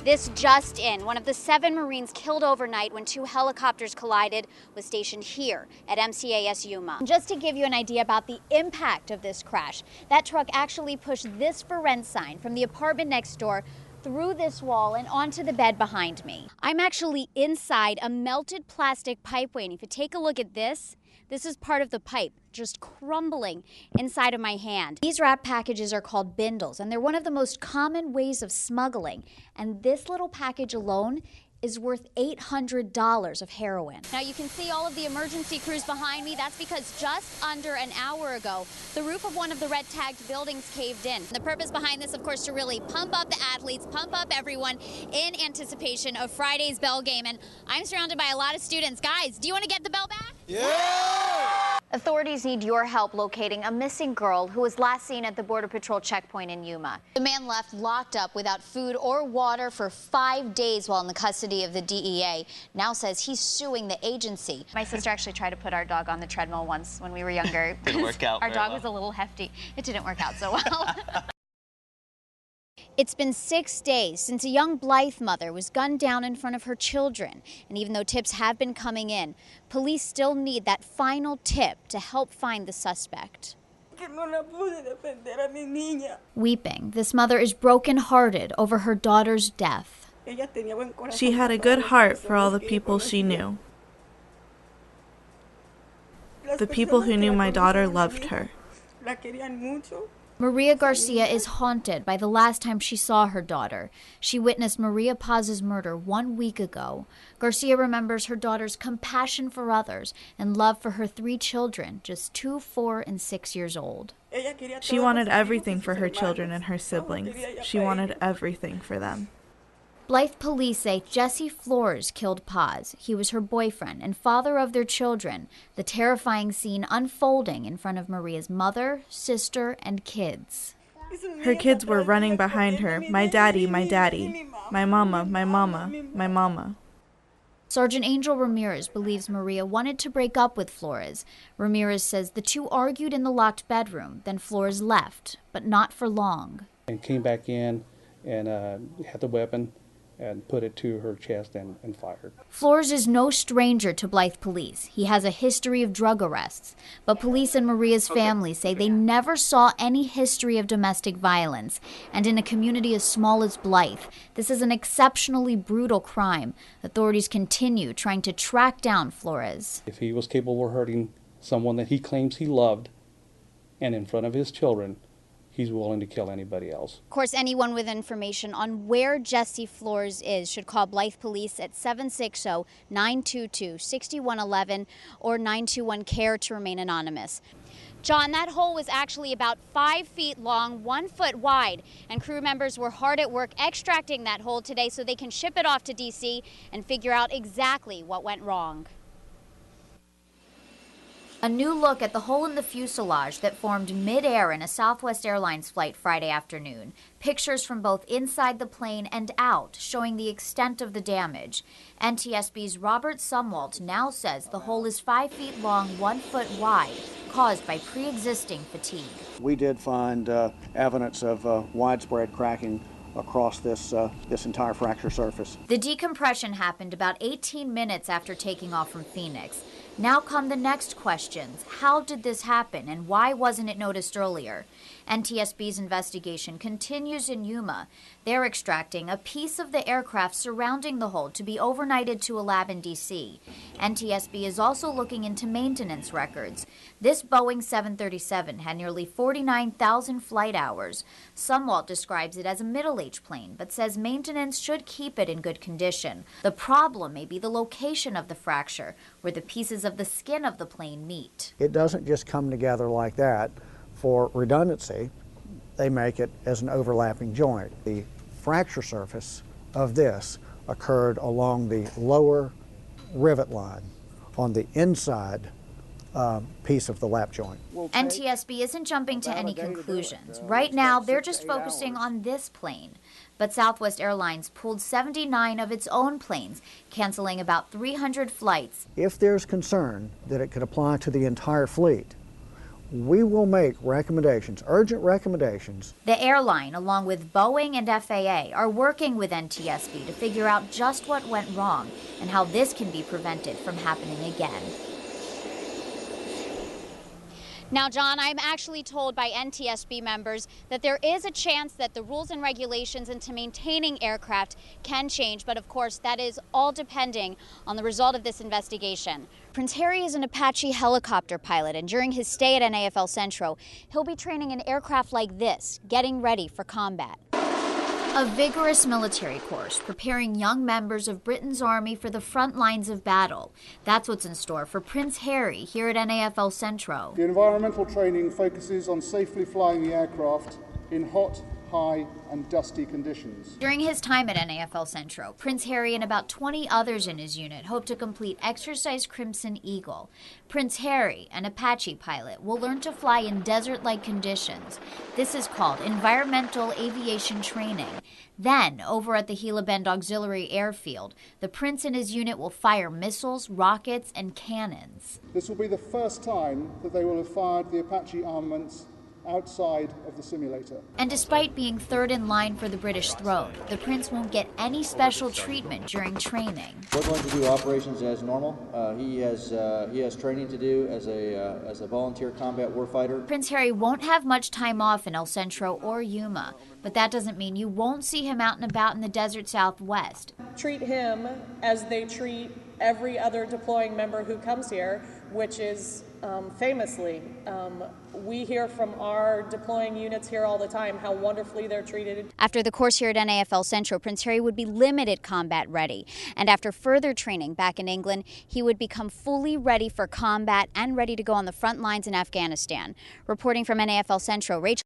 This just in, one of the 7 Marines killed overnight when 2 helicopters collided was stationed here at MCAS Yuma. Just to give you an idea about the impact of this crash, that truck actually pushed this for rent sign from the apartment next door through this wall and onto the bed behind me. I'm actually inside a melted plastic pipeway, and if you take a look at this is part of the pipe just crumbling inside of my hand. These wrap packages are called bindles, and they're one of the most common ways of smuggling. And this little package alone is worth $800 of heroin. Now you can see all of the emergency crews behind me. That's because just under an hour ago, the roof of one of the red tagged buildings caved in. The purpose behind this, of course, to really pump up the athletes, pump up everyone in anticipation of Friday's bell game. And I'm surrounded by a lot of students. Guys, do you want to get the bell back? Yeah! Authorities need your help locating a missing girl who was last seen at the Border Patrol checkpoint in Yuma. The man left locked up without food or water for 5 days while in the custody of the DEA. Now says he's suing the agency. My sister actually tried to put our dog on the treadmill once when we were younger. Didn't work out. Our dog was a little hefty. It didn't work out so well. It's been 6 days since a young Blythe mother was gunned down in front of her children. And even though tips have been coming in, police still need that final tip to help find the suspect. Weeping, this mother is brokenhearted over her daughter's death. She had a good heart for all the people she knew. The people who knew my daughter loved her. Maria Garcia is haunted by the last time she saw her daughter. She witnessed Maria Paz's murder 1 week ago. Garcia remembers her daughter's compassion for others and love for her 3 children, just 2, 4, and 6 years old. She wanted everything for her children and her siblings. She wanted everything for them. Blythe police say Jesse Flores killed Paz. He was her boyfriend and father of their children. The terrifying scene unfolding in front of Maria's mother, sister, and kids. Her kids were running behind her. My daddy, my daddy. My mama, my mama, my mama. Sergeant Angel Ramirez believes Maria wanted to break up with Flores. Ramirez says the two argued in the locked bedroom, then Flores left, but not for long. And came back in and had the weapon and put it to her chest and fired. Flores is no stranger to Blythe police. He has a history of drug arrests. But police and Maria's family say they never saw any history of domestic violence. And in a community as small as Blythe, this is an exceptionally brutal crime. Authorities continue trying to track down Flores. If he was capable of hurting someone that he claims he loved and in front of his children, he's willing to kill anybody else. Of course, anyone with information on where Jesse Flores is should call Blythe Police at 760-922-6111 or 921-CARE to remain anonymous. John, that hole was actually about 5 feet long, 1 foot wide, and crew members were hard at work extracting that hole today so they can ship it off to D.C. and figure out exactly what went wrong. A new look at the hole in the fuselage that formed mid-air in a Southwest Airlines flight Friday afternoon. Pictures from both inside the plane and out showing the extent of the damage. NTSB's Robert Sumwalt now says the hole is 5 feet long, 1 foot wide, caused by pre-existing fatigue. We did find evidence of widespread cracking across this entire fracture surface. The decompression happened about 18 minutes after taking off from Phoenix. Now come the next questions. How did this happen and why wasn't it noticed earlier? NTSB's investigation continues in Yuma. They're extracting a piece of the aircraft surrounding the hole to be overnighted to a lab in D.C. NTSB is also looking into maintenance records. This Boeing 737 had nearly 49,000 flight hours. Sumwalt describes it as a middle-aged plane, but says maintenance should keep it in good condition. The problem may be the location of the fracture, where the pieces of the skin of the plane meet. It doesn't just come together like that. For redundancy, they make it as an overlapping joint. The fracture surface of this occurred along the lower rivet line on the inside piece of the lap joint. NTSB isn't jumping to any conclusions. Right now, they're just focusing on this plane. But Southwest Airlines pulled 79 of its own planes, canceling about 300 flights. If there's concern that it could apply to the entire fleet, we will make recommendations, urgent recommendations. The airline, along with Boeing and FAA, are working with NTSB to figure out just what went wrong and how this can be prevented from happening again. Now, John, I'm actually told by NTSB members that there is a chance that the rules and regulations into maintaining aircraft can change, but of course that is all depending on the result of this investigation. Prince Harry is an Apache helicopter pilot, and during his stay at NAFL Centro, he'll be training an aircraft like this, getting ready for combat. A vigorous military course preparing young members of Britain's army for the front lines of battle. That's what's in store for Prince Harry here at NAFL Centro. The environmental training focuses on safely flying the aircraft in hot, high and dusty conditions. During his time at NAFL Centro, Prince Harry and about 20 others in his unit hope to complete Exercise Crimson Eagle. Prince Harry, an Apache pilot, will learn to fly in desert-like conditions. This is called environmental aviation training. Then, over at the Gila Bend Auxiliary Airfield, the Prince and his unit will fire missiles, rockets, and cannons. This will be the first time that they will have fired the Apache armaments outside of the simulator. And despite being third in line for the British throne, the Prince won't get any special treatment during training. We're going to do operations as normal. He has training to do as a volunteer combat warfighter. Prince Harry won't have much time off in El Centro or Yuma, but that doesn't mean you won't see him out and about in the desert Southwest. Treat him as they treat every other deploying member who comes here, which is famously, we hear from our deploying units here all the time how wonderfully they're treated. After the course here at NAFL Centro, Prince Harry would be limited combat ready. And after further training back in England, he would become fully ready for combat and ready to go on the front lines in Afghanistan. Reporting from NAFL Centro, Rachel